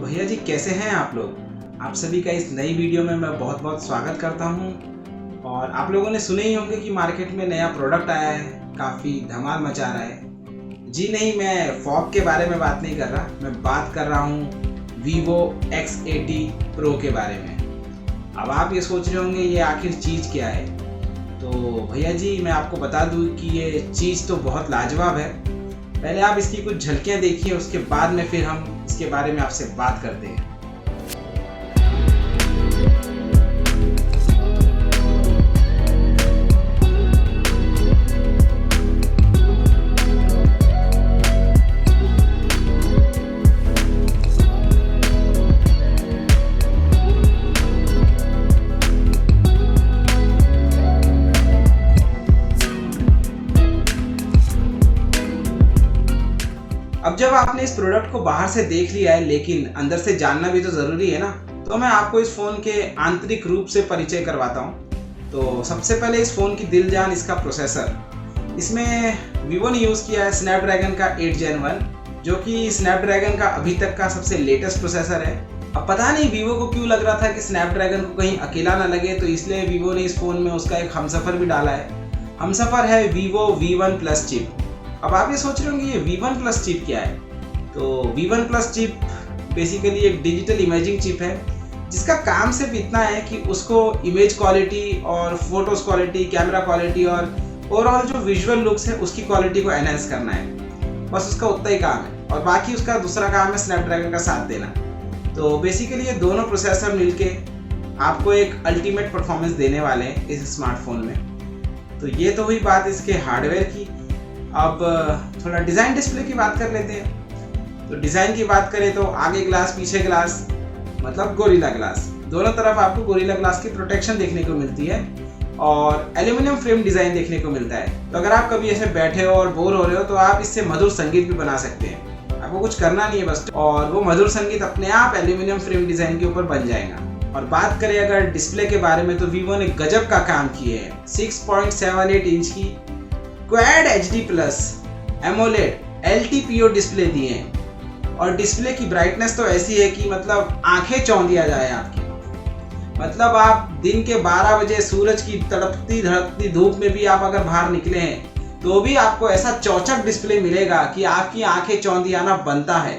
तो भैया जी कैसे हैं आप लोग। आप सभी का इस नई वीडियो में मैं बहुत बहुत स्वागत करता हूं। और आप लोगों ने सुने ही होंगे कि मार्केट में नया प्रोडक्ट आया है, काफ़ी धमाल मचा रहा है। जी नहीं, मैं फॉग के बारे में बात नहीं कर रहा, मैं बात कर रहा हूं Vivo X80 Pro के बारे में। अब आप ये सोच रहे होंगे ये आखिर चीज़ क्या है। तो भैया जी मैं आपको बता दूं कि ये चीज़ तो बहुत लाजवाब है। पहले आप इसकी कुछ झलकियाँ देखिए, उसके बाद में फिर हम इसके बारे में आपसे बात करते हैं। अब जब आपने इस प्रोडक्ट को बाहर से देख लिया है, लेकिन अंदर से जानना भी तो ज़रूरी है ना, तो मैं आपको इस फ़ोन के आंतरिक रूप से परिचय करवाता हूँ। तो सबसे पहले इस फ़ोन की दिल जान इसका प्रोसेसर। इसमें Vivo ने यूज़ किया है स्नैपड्रैगन का 8 Gen 1, जो कि स्नैपड्रैगन का अभी तक का सबसे लेटेस्ट प्रोसेसर है। अब पता नहीं Vivo को क्यों लग रहा था कि स्नैपड्रैगन को कहीं अकेला ना लगे, तो इसलिए Vivo ने इस फ़ोन में उसका एक हमसफ़र भी डाला है। हमसफ़र है Vivo V1 Plus चिप। अब आप ये सोच रहे होंगे ये V1 Plus चिप क्या है। तो V1 Plus चिप बेसिकली एक डिजिटल इमेजिंग चिप है, जिसका काम सिर्फ इतना है कि उसको इमेज क्वालिटी और फोटोज क्वालिटी, कैमरा क्वालिटी और ओवरऑल जो विजुअल लुक्स है उसकी क्वालिटी को एनहांस करना है। बस उसका उतना ही काम है, और बाकी उसका दूसरा काम है स्नैपड्रैगन का साथ देना। तो बेसिकली ये दोनों प्रोसेसर मिलके आपको एक अल्टीमेट परफॉर्मेंस देने वाले हैं इस स्मार्टफोन में। तो ये तो हुई बात इसके हार्डवेयर की। अब थोड़ा डिज़ाइन डिस्प्ले की बात कर लेते हैं। तो डिज़ाइन की बात करें तो आगे ग्लास पीछे ग्लास, मतलब गोरिल्ला ग्लास, दोनों तरफ आपको गोरिल्ला ग्लास की प्रोटेक्शन देखने को मिलती है और एल्यूमिनियम फ्रेम डिज़ाइन देखने को मिलता है। तो अगर आप कभी ऐसे बैठे हो और बोर हो रहे हो तो आप इससे मधुर संगीत भी बना सकते हैं। आपको कुछ करना नहीं है बस, और वो मधुर संगीत अपने आप एल्यूमिनियम फ्रेम डिज़ाइन के ऊपर बन जाएगा। और बात करें अगर डिस्प्ले के बारे में, तो Vivo ने गजब का काम किए है। 6.78 इंच की quad HD plus AMOLED LTPO display दिए हैं, और डिस्प्ले की ब्राइटनेस तो ऐसी है कि मतलब आंखें चौंधिया जाए आपकी। मतलब आप दिन के 12 बजे सूरज की तड़पती धड़कती धूप में भी आप अगर बाहर निकले हैं तो भी आपको ऐसा चौचक डिस्प्ले मिलेगा कि आपकी आंखें चौंधियाना बनता है।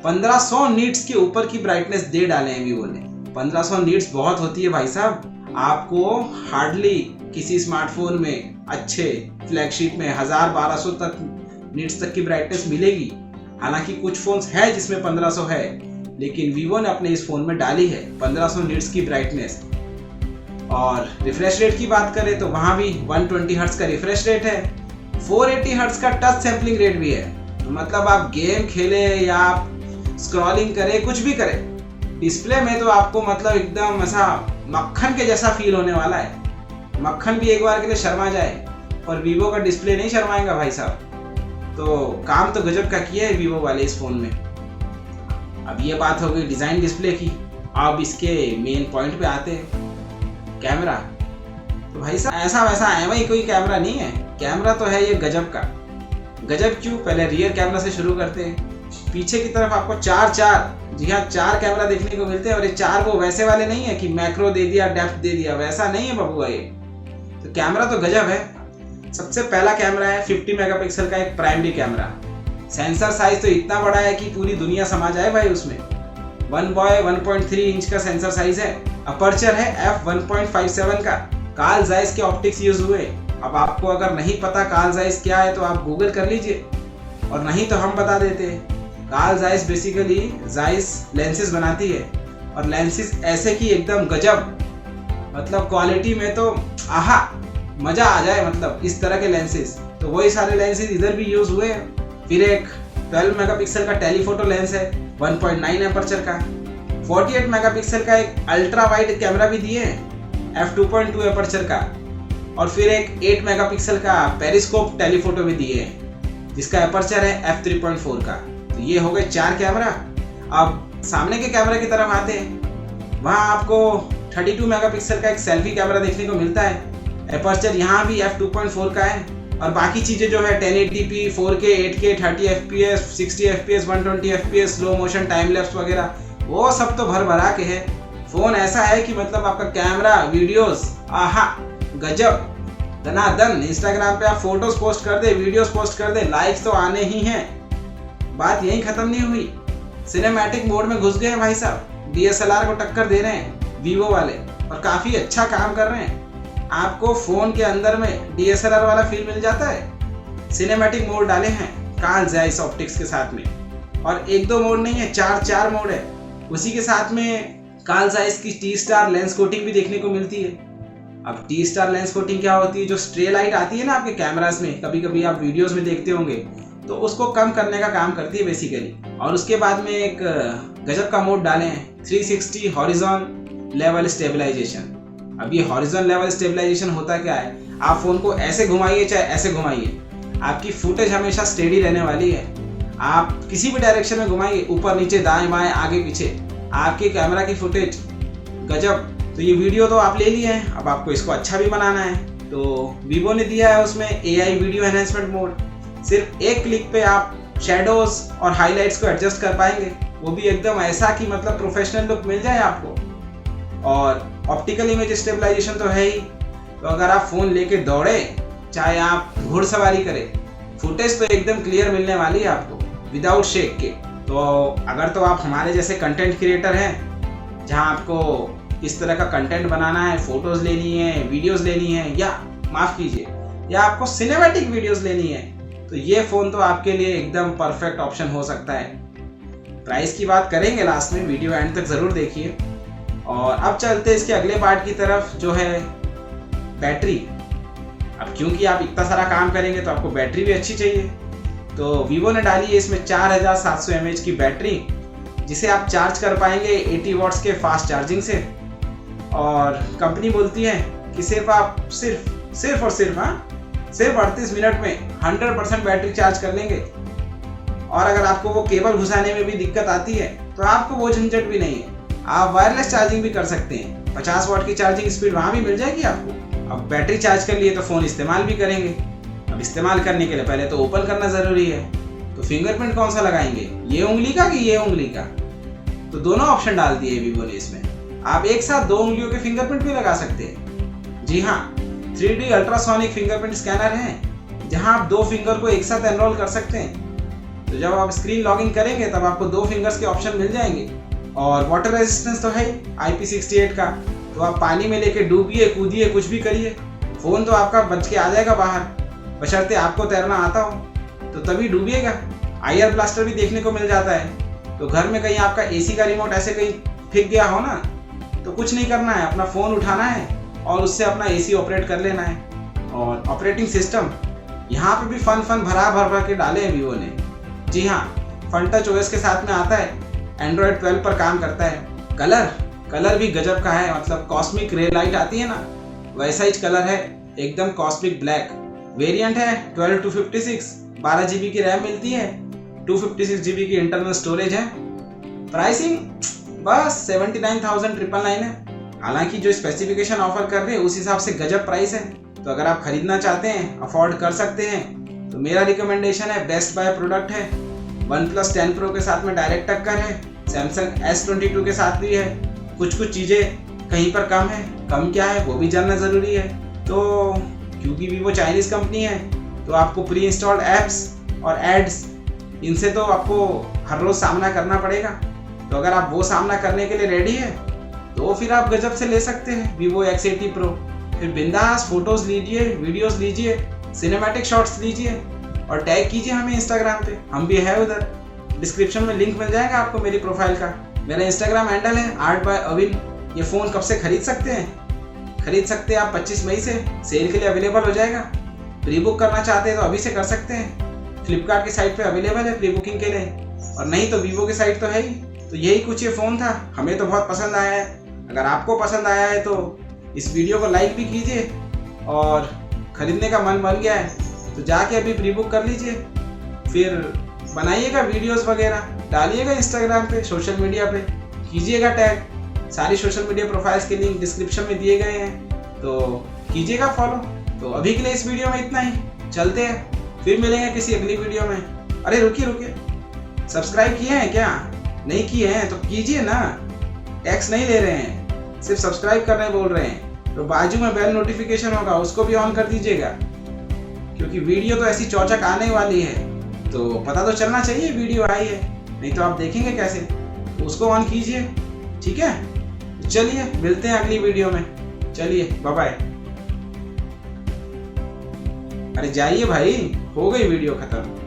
1500 नीट्स के ऊपर की ब्राइटनेस दे डाले हैं Vivo ने। 1500 नीट्स बहुत होती है भाई साहब। आपको हार्डली किसी स्मार्टफोन में अच्छे फ्लैगशिप में 1000-1200 तक नीट्स तक की ब्राइटनेस मिलेगी। हालांकि कुछ फ़ोन्स है जिसमें 1500 है, लेकिन Vivo ने अपने इस फ़ोन में डाली है 1500 नीट्स की ब्राइटनेस। और रिफ्रेश रेट की बात करें तो वहाँ भी 120 हर्ट्ज़ का रिफ्रेश रेट है, 480 हर्ट्ज़ का टच सैम्पलिंग रेट भी है। तो मतलब आप गेम खेले या आप स्क्रॉलिंग करें, कुछ भी करें, डिस्प्ले में तो आपको मतलब एकदम ऐसा मक्खन के जैसा फील होने वाला है। मक्खन भी एक बार के लिए शर्मा जाए, और Vivo का डिस्प्ले नहीं शर्माएगा भाई साहब। तो काम तो गजब का किया है Vivo वाले इस फ़ोन में। अब ये बात हो गई डिज़ाइन डिस्प्ले की। अब इसके मेन पॉइंट पे आते हैं, कैमरा। तो भाई साहब ऐसा वैसा एवं ही कोई कैमरा नहीं है, कैमरा तो है ये गजब का। गजब क्यों, पहले रियर कैमरा से शुरू करते हैं। पीछे की तरफ आपको जी हाँ 4 कैमरा देखने को मिलते हैं, और ये 4 वो वैसे वाले नहीं है कि मैक्रो दे दिया, डेप्थ दे दिया, वैसा नहीं है बबुआ ये। तो कैमरा तो गजब है। सबसे पहला कैमरा है 50 मेगापिक्सल का एक प्राइमरी कैमरा। सेंसर साइज तो इतना बड़ा है कि पूरी दुनिया समा जाए भाई उसमें। 1/1.3 इंच का सेंसर साइज है। अपर्चर है f1.57 का। कार्ल ज़ाइस के ऑप्टिक्स यूज हुए। अब आपको अगर नहीं पता कार्ल ज़ाइस क्या है तो आप गूगल कर लीजिए, और नहीं तो हम बता देते हैं। Karl Zeiss basically Zeiss lenses बनाती है, और लेंसेज ऐसे कि एकदम गजब, मतलब क्वालिटी में तो आहा मज़ा आ जाए, मतलब इस तरह के लेंसेज। तो वही सारे लेंसेज इधर भी यूज़ हुए हैं। फिर एक 12 मेगापिक्सल का टेलीफोटो लेंस है 1.9 एपर्चर का। 48 मेगापिक्सल का एक अल्ट्रा वाइड कैमरा भी दिए हैं f2.2 एपर्चर का। और फिर एक 8 मेगापिक्सल का पेरिस्कोप टेलीफोटो भी दिए हैं, जिसका एपर्चर है f3.4 का। तो ये हो गए 4 कैमरा। अब सामने के कैमरा की तरफ आते हैं। वहाँ आपको 32 मेगापिक्सल का एक सेल्फी कैमरा देखने को मिलता है। एपर्चर यहाँ भी f2.4 का है, और बाकी चीज़ें जो है 1080p, 4K, 8K, 30 fps, 60 fps, 120 fps, slow motion, time lapse वगैरह वो सब तो भर भरा के है। फोन ऐसा है कि मतलब आपका कैमरा, वीडियोस, आहा गजब, धनाधन। इंस्टाग्राम पे आप फोटोज पोस्ट कर दे, वीडियोस पोस्ट कर दे, लाइक्स तो आने ही हैं। बात यहीं खत्म नहीं हुई, सिनेमैटिक मोड में घुस गए हैं भाई साहब। DSLR को टक्कर दे रहे हैं वीवो वाले और काफी अच्छा काम कर रहे हैं। आपको फोन के अंदर में DSLR वाला फील मिल जाता है। सिनेमैटिक मोड डाले हैं कार्ल ज़ेइस ऑप्टिक्स के साथ में, और एक दो मोड नहीं है, चार मोड है। उसी के साथ में कार्ल ज़ेइस की T-Star लेंस कोटिंग भी देखने को मिलती है। अब T-Star लेंस कोटिंग क्या होती है? जो स्ट्रे लाइट आती है ना आपके कैमरास में, कभी कभी आप वीडियोस में देखते होंगे, तो उसको कम करने का काम करती है बेसिकली। और उसके बाद में एक गजब का मोड डाले हैं 360 हॉरिजॉन लेवल स्टेबलाइजेशन। अब ये हॉरिजॉन लेवल स्टेबलाइजेशन होता क्या है? आप फोन को ऐसे घुमाइए चाहे ऐसे घुमाइए, आपकी फुटेज हमेशा स्टेडी रहने वाली है। आप किसी भी डायरेक्शन में घुमाइए, ऊपर नीचे दाएं बाएं आगे पीछे, आपके कैमरा की फुटेज गजब। तो ये वीडियो तो आप ले लिए हैं, अब आपको इसको अच्छा भी बनाना है, तो वीवो ने दिया है उसमें AI वीडियो एनहेंसमेंट मोड। सिर्फ एक क्लिक पे आप शेडोज और हाइलाइट्स को एडजस्ट कर पाएंगे, वो भी एकदम ऐसा कि मतलब प्रोफेशनल लुक मिल जाए आपको। और ऑप्टिकल इमेज स्टेबलाइजेशन तो है ही, तो अगर आप फोन लेके दौड़े, चाहे आप घुड़सवारी करें, फुटेज तो एकदम क्लियर मिलने वाली है आपको विदाउट शेक के। तो अगर तो आप हमारे जैसे कंटेंट क्रिएटर हैं, जहां आपको इस तरह का कंटेंट बनाना है, फोटोज लेनी है, वीडियोस लेनी है, या माफ कीजिए, या आपको सिनेमैटिक वीडियोस लेनी है, तो ये फोन तो आपके लिए एकदम परफेक्ट ऑप्शन हो सकता है। प्राइस की बात करेंगे लास्ट में, वीडियो एंड तक जरूर देखिए। और अब चलते हैं इसके अगले पार्ट की तरफ, जो है बैटरी। अब क्योंकि आप इतना सारा काम करेंगे तो आपको बैटरी भी अच्छी चाहिए, तो वीवो ने डाली है इसमें 4700 mAh की बैटरी, जिसे आप चार्ज कर पाएंगे 80 वॉट्स के फास्ट चार्जिंग से। और कंपनी बोलती है कि सिर्फ 38 मिनट में 100% बैटरी चार्ज कर लेंगे। और अगर आपको वो केबल घुसाने में भी दिक्कत आती है तो आपको वो झंझट भी नहीं है, आप वायरलेस चार्जिंग भी कर सकते हैं। 50 वाट की चार्जिंग स्पीड वहाँ भी मिल जाएगी आपको। अब बैटरी चार्ज कर लिए तो फ़ोन इस्तेमाल भी करेंगे। अब इस्तेमाल करने के लिए पहले तो ओपन करना ज़रूरी है, तो फिंगरप्रिंट कौन सा लगाएंगे, ये उंगली का कि ये उंगली का? तो दोनों ऑप्शन डाल दिए वीवो ने इसमें। आप एक साथ 2 उंगलियों के फिंगरप्रिंट भी लगा सकते हैं। जी हाँ, 3D अल्ट्रासोनिक फिंगरप्रिंट स्कैनर है, जहां आप 2 फिंगर को एक साथ एनरोल कर सकते हैं। तो जब आप स्क्रीन लॉगिन करेंगे तब आपको 2 फिंगर्स के ऑप्शन मिल जाएंगे। और वाटर रेजिस्टेंस तो है IP68 का, तो आप पानी में लेके डूबिए, कूदिए, कुछ भी करिए, फ़ोन तो आपका बच के आ जाएगा बाहर, बशर्ते आपको तैरना आता हो, तो तभी डूबिएगा। IR ब्लास्टर भी देखने को मिल जाता है। तो घर में कहीं आपका AC का रिमोट ऐसे कहीं फिक गया हो ना, तो कुछ नहीं करना है, अपना फ़ोन उठाना है और उससे अपना AC ऑपरेट कर लेना है। और ऑपरेटिंग सिस्टम यहाँ पे भी फन भरा के डाले हैं वीवो ने। जी हाँ, फनटच OS के साथ में आता है, Android 12 पर काम करता है। कलर भी गजब का है, मतलब कॉस्मिक रे लाइट आती है ना, वैसा ही कलर है, एकदम कॉस्मिक ब्लैक। वेरिएंट है 12/256, 12 GB की रैम मिलती है, 256 GB की इंटरनल स्टोरेज है। प्राइसिंग बस 79,999 है। हालांकि जो स्पेसिफिकेशन ऑफर कर रहे हैं उस हिसाब से गजब प्राइस है, तो अगर आप खरीदना चाहते हैं, अफोर्ड कर सकते हैं, तो मेरा रिकमेंडेशन है, बेस्ट बाय प्रोडक्ट है। OnePlus 10 Pro के साथ में डायरेक्ट टक्कर है, Samsung S22 के साथ भी है। कुछ चीज़ें कहीं पर कम है, कम क्या है वो भी जानना ज़रूरी है। तो क्योंकि वीवो चाइनीज़ कंपनी है, तो आपको प्री इंस्टॉल्ड ऐप्स और एड्स, इनसे तो आपको हर रोज़ सामना करना पड़ेगा। तो अगर आप वो सामना करने के लिए रेडी है, तो फिर आप गजब से ले सकते हैं Vivo X80 Pro। फिर बिंदास फोटोज़ लीजिए, वीडियोज़ लीजिए, सिनेमैटिक शॉट्स लीजिए और टैग कीजिए हमें इंस्टाग्राम पे, हम भी है उधर। डिस्क्रिप्शन में लिंक मिल जाएगा आपको मेरी प्रोफाइल का। मेरा इंस्टाग्राम हैंडल है @by_avin। ये फ़ोन कब से खरीद सकते हैं आप 25 मई से, सेल के लिए अवेलेबल हो जाएगा। प्री बुक करना चाहते हैं तो अभी से कर सकते हैं, फ्लिपकार्ट की साइट पे अवेलेबल है प्री बुकिंग के लिए, और नहीं तो वीवो की साइट तो है ही। तो यही कुछ ये फ़ोन था, हमें तो बहुत पसंद आया है। अगर आपको पसंद आया है तो इस वीडियो को लाइक भी कीजिए, और ख़रीदने का मन बन गया है तो जाके अभी प्री बुक कर लीजिए। फिर बनाइएगा वीडियोस वगैरह, डालिएगा इंस्टाग्राम पे, सोशल मीडिया पे, कीजिएगा टैग। सारी सोशल मीडिया प्रोफाइल्स के लिंक डिस्क्रिप्शन में दिए गए हैं, तो कीजिएगा फॉलो। तो अभी के लिए इस वीडियो में इतना ही, चलते हैं, फिर मिलेंगे किसी अगली वीडियो में। अरे रुकिए, सब्सक्राइब किए हैं क्या? नहीं किए हैं तो कीजिए ना। टैक्स नहीं ले रहे हैं, सिर्फ सब्सक्राइब करने बोल रहे हैं। तो बाजू में बेल नोटिफिकेशन होगा, उसको भी ऑन कर दीजिएगा, क्योंकि वीडियो तो ऐसी चौचक आने वाली है तो पता तो चलना चाहिए वीडियो आई है, नहीं तो आप देखेंगे कैसे। तो उसको ऑन कीजिए, ठीक है। तो चलिए मिलते हैं अगली वीडियो में। चलिए बाय बाय। अरे जाइए भाई, हो गई वीडियो खत्म।